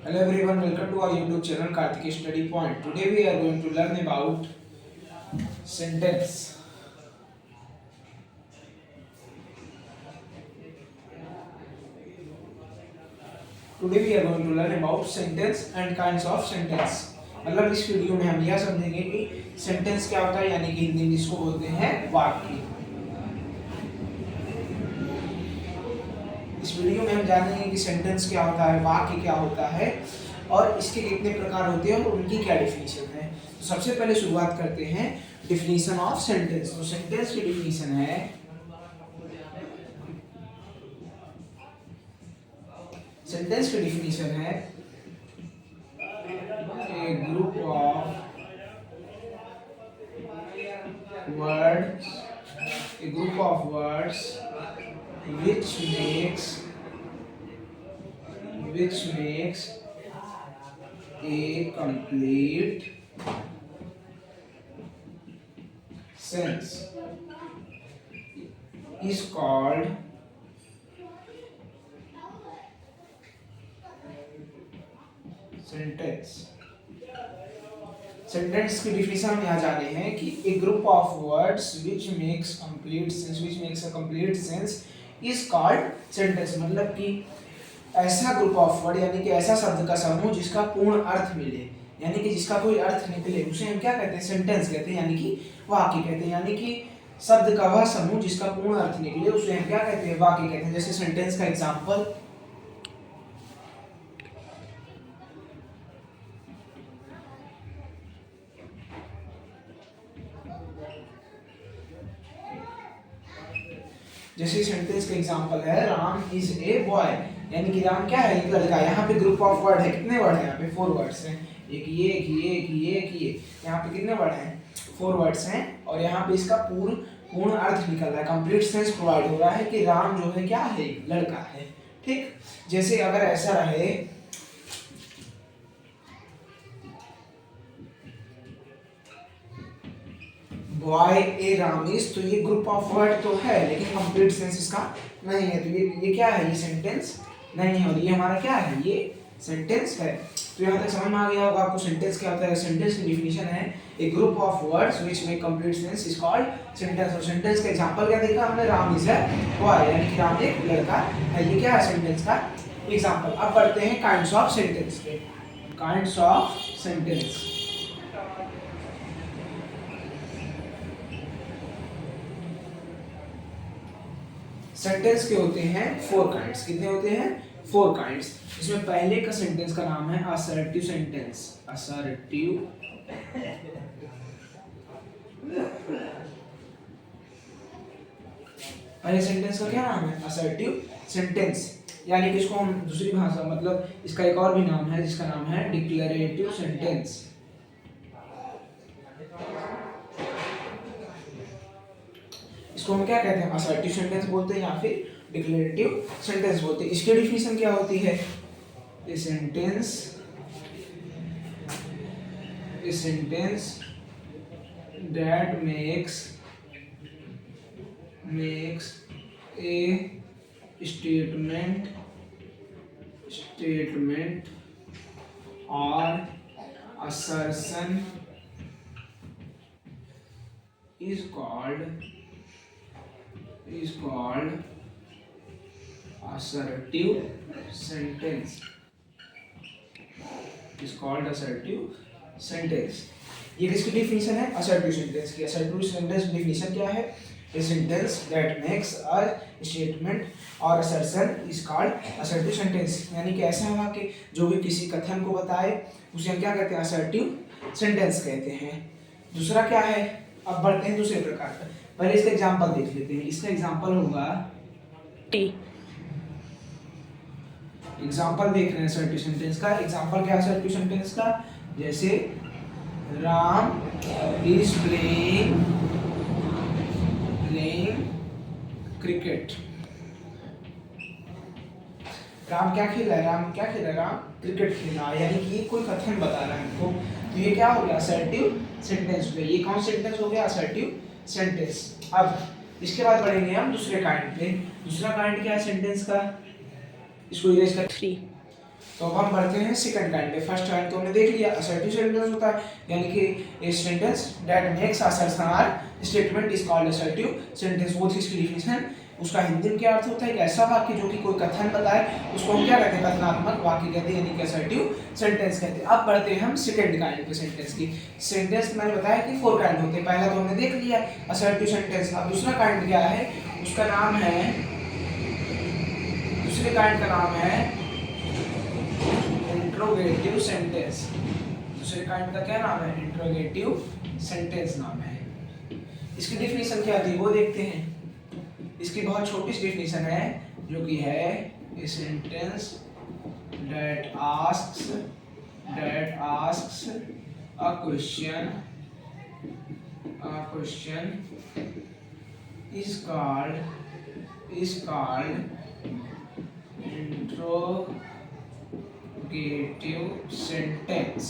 Hello everyone, welcome to our YouTube channel Karthik Study Point. Today we are going to learn about sentence. Today we are going to learn about sentence and kinds of sentence. मतलब इस video में हम यह समझेंगे कि sentence क्या होता है, यानी कि हिंदी में जिसको बोलते हैं वाक्य। इस वीडियो में हम जानेंगे कि सेंटेंस क्या होता है, वाक्य क्या होता है और इसके कितने प्रकार होते हैं और उनकी क्या डिफिनीशन है। तो सबसे पहले शुरुआत करते हैं डिफिनीशन ऑफ सेंटेंस। तो सेंटेंस की डिफिनीशन है, सेंटेंस की डिफिनीशन है a group of words, a group of words which makes a complete sense is called sentence. Sentence की डिफिनीशन हम यहाँ जाने हैं कि a group of words which makes a complete sense is called sentence। मतलब कि ऐसा ग्रुप ऑफ वर्ड यानी कि ऐसा शब्द का समूह जिसका पूर्ण अर्थ मिले, यानी कि जिसका कोई अर्थ निकले, उसे हम क्या कहते हैं? सेंटेंस कहते हैं, यानी कि वाक्य कहते हैं। यानी कि शब्द का वह समूह जिसका पूर्ण अर्थ निकले उसे हम क्या कहते हैं? वाक्य कहते हैं। जैसे सेंटेंस का एग्जांपल, जैसे सेंटेंस का एग्जांपल है राम इज ए बॉय, यानी कि राम क्या है? एक लड़का। यहाँ पे ग्रुप ऑफ वर्ड है, कितने वर्ड है? यहाँ पे 4 वर्ड्स हैं। एक ये, एक ये, एक ये, एक ये। यहाँ पे कितने वर्ड हैं? 4 वर्ड्स हैं। और यहाँ पे इसका पूर्ण अर्थ निकल रहा है, कंप्लीट सेंस प्रोवाइड हो रहा है कि राम जो है क्या है? लड़का है। ठीक। जैसे अगर ऐसा रहे बॉय ए रामीज, तो ये ग्रुप ऑफ वर्ड तो है लेकिन कंप्लीट सेंस इसका नहीं है। तो ये क्या है? ये सेंटेंस नहीं है। और ये हमारा क्या है? ये सेंटेंस है। तो यहाँ तक समझ में आ गया होगा आपको सेंटेंस क्या होता है। सेंटेंस की डिफिनीशन है a group of words which make complete sense is called sentence. और सेंटेंस का एग्जांपल क्या देखा हमने? राम इज अ बॉय, यानी कि राम एक लड़का है। ये क्या है? सेंटेंस का एग्जांपल। अब बढ़ते हैं काइंड्स ऑफ सेंटेंस पे। Kinds of sentence. सेंटेंस के होते हैं 4 काइंड्स। कितने होते हैं? 4 काइंड्स। इसमें पहले का सेंटेंस का नाम है असर्टिव सेंटेंस। असर्टिव पहले सेंटेंस का क्या नाम है? Assertive sentence. यानी कि इसको हम दूसरी भाषा, मतलब इसका एक और भी नाम है जिसका नाम है डिक्लेरेटिव सेंटेंस। इसको हम क्या कहते हैं? असर्टिव सेंटेंस बोलते हैं या फिर डिक्लेरेटिव सेंटेंस बोलते हैं। इसकी डिफिनीशन क्या होती है? A sentence that makes a statement और assertion is called assertive sentence। ये किसकी डिफिनीशन है? असर्टिव सेंटेंस की। असर्टिव सेंटेंस डिफिनीशन क्या है? A sentence that makes a statement or assertion is called assertive sentence. यानी कि ऐसा वाक्य जो भी किसी कथन को बताए उसे हम क्या कहते हैं? असर्टिव सेंटेंस कहते हैं। दूसरा क्या है? अब बढ़ते हैं दूसरे प्रकार पर। पहले इसका एग्जांपल देख लेते हैं। इसका एग्जांपल होगा टी। एग्जांपल देख रहे हैं असर्टिव सेंटेंस का। एग्जांपल क्या है असर्टिव सेंटेंस का? जैसे Ram is playing cricket. Ram क्या खेल रहा है? राम क्रिकेट खेल रहा है। यानी कि ये कोई कथन बता रहा है हमको। तो ये क्या हो गया? असर्टिव सेंटेंस पे। ये कौन सेंटेंस हो गया? Assertive sentence. अब इसके बाद बढ़ेंगे हम दूसरे काइंड पे। दूसरा काइंड क्या है सेंटेंस का? इसको इरेज कर 3। तो अब हम बढ़ते हैं सेकंड काइंड पे। फर्स्ट काइंड तो हमने देख लिया, असर्टिव सेंटेंस होता है, यानी कि ए sentence that makes assertion statement is called assertive sentence. वो थी इसकी डिफिनेशन। उसका हिंदी में क्या अर्थ होता है? एक ऐसा वाक्य जो कि कोई कथन बताए, उसको हम क्या कहते हैं? कथनात्मक वाक्य कहते हैं, यानी कि असर्टिव सेंटेंस कहते हैं। अब बढ़ते हैं हम सेकंड काइंड पे सेंटेंस की। सेंटेंस मैंने बताया कि 4 काइंड होते हैं। पहला तो हमने देख लिया असर्टिव सेंटेंस। अब दूसरा काइंड क्या है? उसका नाम है, दूसरे काइंड का नाम है इंट्रोगेटिव सेंटेंस। दूसरे काइंड का क्या नाम है? इंट्रोगेटिव सेंटेंस नाम है। इसकी डिफिनेशन क्या थी वो देखते हैं। इसकी बहुत छोटी सी डिफिनेशन है, जो कि है a sentence that asks a question is called interrogative sentence।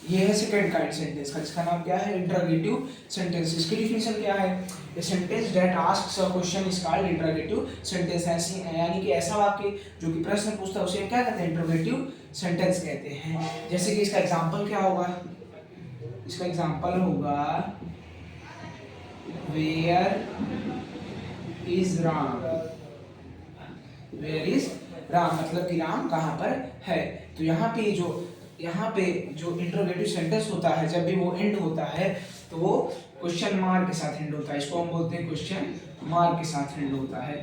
ये है सेकंड काइंड सेंटेंस का, जिसका नाम क्या है? Interrogative sentence. इसकी डिफिनेशन क्या है? A sentence that asks a question is called interrogative sentence. ऐसी यानी कि ऐसा वाक्य जो कि प्रश्न पूछता है, उसे क्या कहते हैं? इंटरोगेटिव सेंटेंस कहते हैं। जैसे कि इसका एग्जांपल क्या होगा? इसका एग्जांपल होगा where is Ram. Where is Ram मतलब कि राम कहाँ पर है। तो यहाँ पे जो इंटरोगेटिव सेंटेंस होता है, जब भी वो एंड होता है तो वो क्वेश्चन मार्क के साथ एंड होता है। इसको हम बोलते हैं क्वेश्चन मार्क के साथ एंड होता है।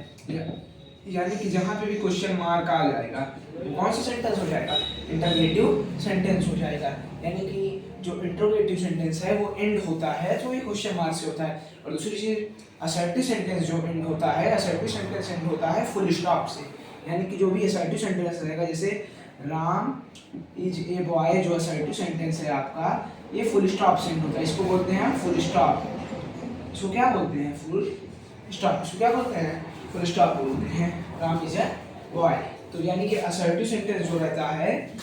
यानी कि जहाँ पे भी क्वेश्चन मार्क आ जाएगा वो कौन सा सेंटेंस हो जाएगा? इंटरोगेटिव सेंटेंस हो जाएगा। यानी कि जो इंटरोगेटिव सेंटेंस है वो एंड होता है तो ये क्वेश्चन मार्क से होता है। और दूसरी चीज असर्टिव सेंटेंस जो एंड होता है, असर्टिव सेंटेंस एंड होता है फुल स्टॉप से। यानी कि जो भी असर्टिव सेंटेंस रहेगा, जैसे राम इज ए बॉय, जो असर्टिव सेंटेंस है आपका, ये फुल स्टॉप से एंड होता है। इसको बोलते हैं फुल स्टॉप। इसको क्या बोलते हैं? Full stop. इसको क्या बोलते हैं? फुल स्टॉप बोलते हैं। Ram is a boy. तो यानी कि असर्टिव सेंटेंस जो रहता है,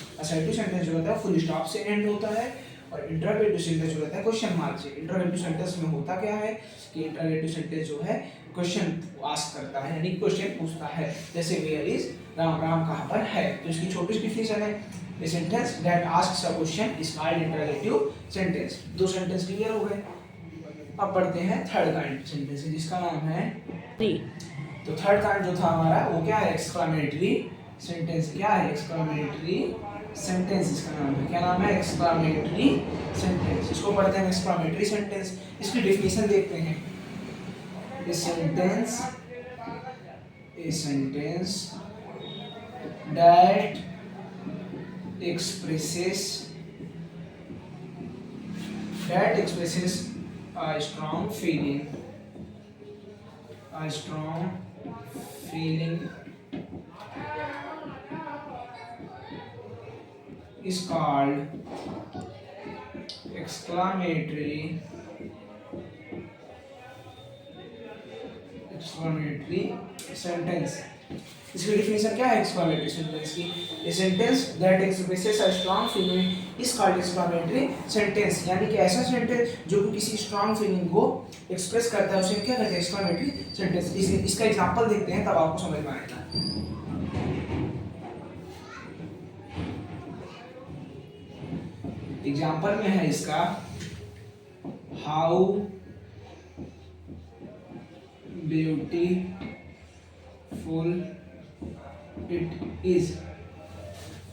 फुल स्टॉप से एंड होता है। और इंटरोगेटिव सेंटेंस जो रहता है क्वेश्चन मार्क से। इंटरोगेटिव सेंटेंस में होता क्या है कि इंटरोगेटिव सेंटेंस जो है क्वेश्चन आस्क करता है, यानी क्वेश्चन पूछता है। जैसे वेयर इज राम, राम कहाँ पर है। तो इसकी छोटी सी डिफिनेशन है, a sentence that asks a question is called interrogative sentence. 2 sentence clear हो गए। अब पढ़ते हैं थर्ड काइंड सेंटेंस, जिसका नाम है तो थर्ड काइंड जो था हमारा वो क्या है? Exclamatory sentence. क्या है? एक्सक्लेमेटरी सेंटेंस इसका नाम है। क्या नाम है? Exclamatory sentence. इसको पढ़ते हैं एक्सक्लेमेटरी सेंटेंस। इसकी डिफिनेशन देखते हैं। ए sentence that expresses a strong feeling is called exclamatory sentence। इसकी डिफिनेशन क्या है एक्सक्लेमेटरी सेंटेंस की? ए sentence that expresses a strong feeling is called exclamatory sentence. यानी कि ऐसा सेंटेंस जो कि किसी स्ट्रांग फीलिंग को एक्सप्रेस करता है, उसे क्या कहते हैं? Exclamatory sentence. इसका एग्जांपल देखते हैं, तब आपको समझ में आएगा। एग्जांपल में है इसका हाउ ब्यूटीफुल इट इज।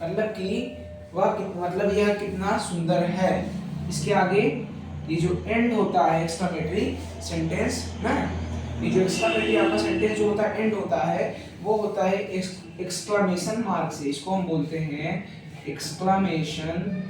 मतलब कि मतलब यह कितना सुंदर है। इसके आगे ये जो एंड होता है एक्सक्लेमेटरी सेंटेंस ना, ये जो एक्सक्लेमेटरी आपका सेंटेंस जो होता है एंड होता है, वो होता है एक्सक्लेमेशन मार्क से। इसको हम बोलते हैं एक्सक्लेमेशन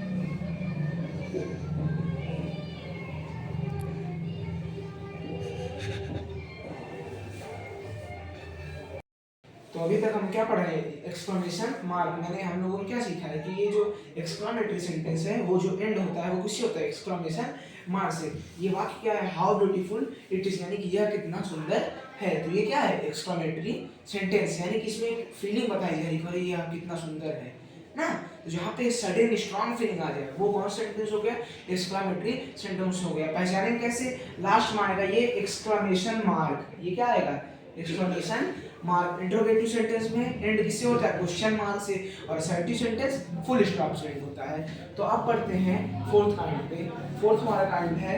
तो अभी तक हम क्या पढ़ रहे हैं? Exclamation mark. मैंने हम लोगों ने क्या सीखा है कि ये जो एक्सक्लेमेटरी सेंटेंस है वो जो एंड होता है वो किससे होता है? एक्सक्लेमेशन मार्क से। ये वाक्य क्या है? हाउ ब्यूटीफुल इट इज, यानी कि यह कितना सुंदर है। तो ये क्या है? Exclamatory sentence. यानी कि इसमें एक फीलिंग बताई जा रही है, यह कितना सुंदर है ना। तो जहाँ पे सडन स्ट्रॉन्ग फीलिंग आ जाए वो कौन सा सेंटेंस हो गया, एक्सक्लामेटरी सेंटेंस हो गया। पहचानेंगे कैसे, लास्ट में आएगा ये एक्सक्लामेशन मार्क, ये क्या आएगा, एक्सक्लामेशन मार्क। इंटरोगेटिव सेंटेंस में एंड किससे होता है, क्वेश्चन मार्क से, और असर्टिव सेंटेंस फुल स्टॉप से एंड होता है। तो अब पढ़ते हैं फोर्थ काइंड पे। फोर्थ हमारा काइंड है,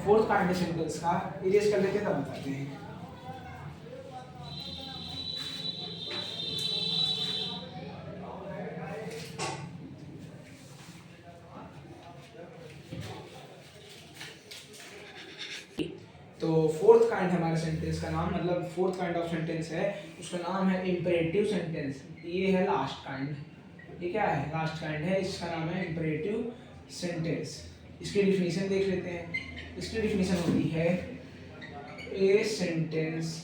फोर्थ काइंड सेंटेंस का इरेज कर लेते हैं तब बताते हैं। तो फोर्थ काइंड हमारे सेंटेंस का नाम, मतलब फोर्थ काइंड ऑफ सेंटेंस है, उसका नाम है इंपेरेटिव सेंटेंस। ये है लास्ट काइंड, ये क्या है, लास्ट काइंड है, इसका नाम है इंपेरेटिव सेंटेंस। इसकी डिफिनीशन देख लेते हैं। इसकी डिफिनीशन होती है a sentence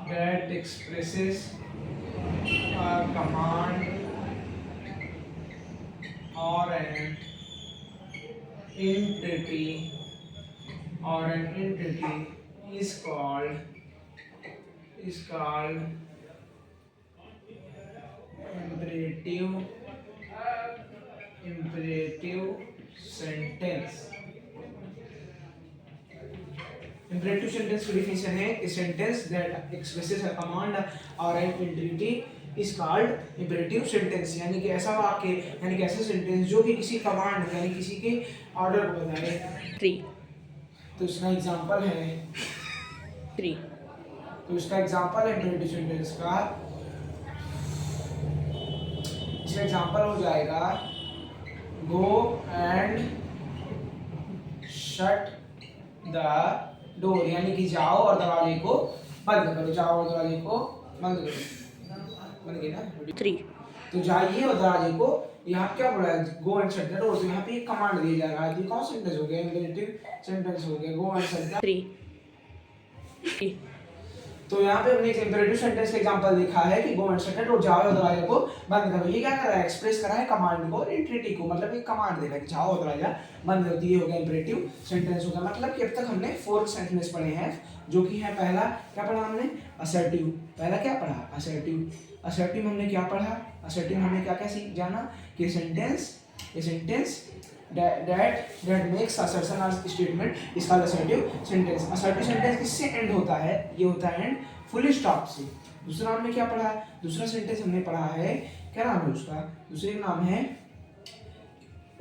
that expresses a command or an entity is called imperative sentence। Imperative sentence की डिफिनीशन है a sentence that expresses a command or an entity is called imperative sentence. यानी कि ऐसा वाक्य, यानी कि ऐसा सेंटेंस जो कि किसी कमांड यानी किसी के ऑर्डर को बताए। 3 तो इसका एग्जांपल है 3 तो इसका एग्जांपल है इंपेरेटिव सेंटेंस का, इसका एग्जांपल हो जाएगा go and shut the door, यानी कि जाओ और दरवाजे को बंद करो, जाओ और दरवाजे को बंद करो, बन गई ना 3 तो जाइए और दरवाजे को, यहाँ क्या बोला है, go and shut the door, तो यहाँ पे एक कमांड दिया जा रहा है। ये कौन सा सेंटेंस हो गया, इंपेरेटिव सेंटेंस हो गया, गो एंड शट द। 3 तो यहाँ पे हमने एक इंपेरेटिव सेंटेंस का एग्जांपल देखा है कि go and shut the door, जाओ और दरवाजे को बंद करो। ये क्या कर रहा है, एक्सप्रेस कर रहा है कमांड को, एंटिटी को, मतलब एक कमांड दे रहा है कि जाओ और दरवाजा बंद करो। ये हो गया इंपेरेटिव सेंटेंस हो गया। मतलब कि अब तक हमने फोर्थ सेंटेंस पढ़े हैं, जो कि है पहला क्या पढ़ा हमने, असर्टिव। पहला क्या पढ़ा, असर्टिव। असर्टिव में हमने क्या पढ़ा, असर्टिव में हमने क्या क्या सीख जाना कि sentence that makes assertion or statement is called assertive sentence। assertive sentence किससे एंड होता है, ये होता है एंड फुल स्टॉप से। दूसरा हमने क्या पढ़ा, दूसरा सेंटेंस हमने पढ़ा है, क्या नाम है उसका, दूसरे का नाम है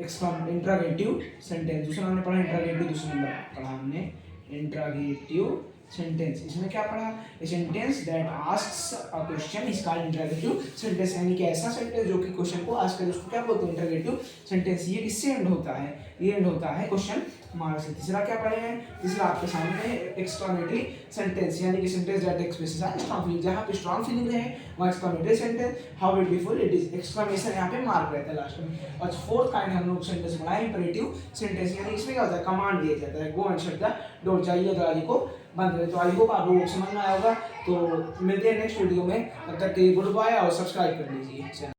इंट्रागेटिव सेंटेंस। दूसरा हमने पढ़ा इंट्रागेटिव, दूसरा नंबर पढ़ा हमने इंट्रागेटिव सेंटेंस। इसमें क्या पढ़ा, ए sentence that asks a question is called interrogative sentence. यानी कि ऐसा सेंटेंस जो कि क्वेश्चन को आस्क करे उसको क्या बोलते हैं, इंट्रोगेटिव सेंटेंस। ये किससे एंड होता है, ये एंड होता है क्वेश्चन मार्क से। तीसरा क्या पढ़े हैं, तीसरा आपके सामने एक्सक्लेमेटरी सेंटेंस, यानी कि sentence that expresses a strong feeling. जहाँ पे स्ट्रांग फीलिंग है वहाँ exclamatory sentence, how beautiful it is, exclamation यहाँ पे मार्क रहता है लास्ट में। और फोर्थ काइंड हम लोग सेंटेंस बनाए इंपेरेटिव सेंटेंस, यानी इसमें क्या होता है, कमांड दिया जाता है, go and shut the door, जाइए दरवाजे को बंद करें। तो आई होप आप लोगों को समझ में आया होगा। तो मिलते हैं नेक्स्ट वीडियो में, तब तक के लिए गुड बाय और सब्सक्राइब कर लीजिए।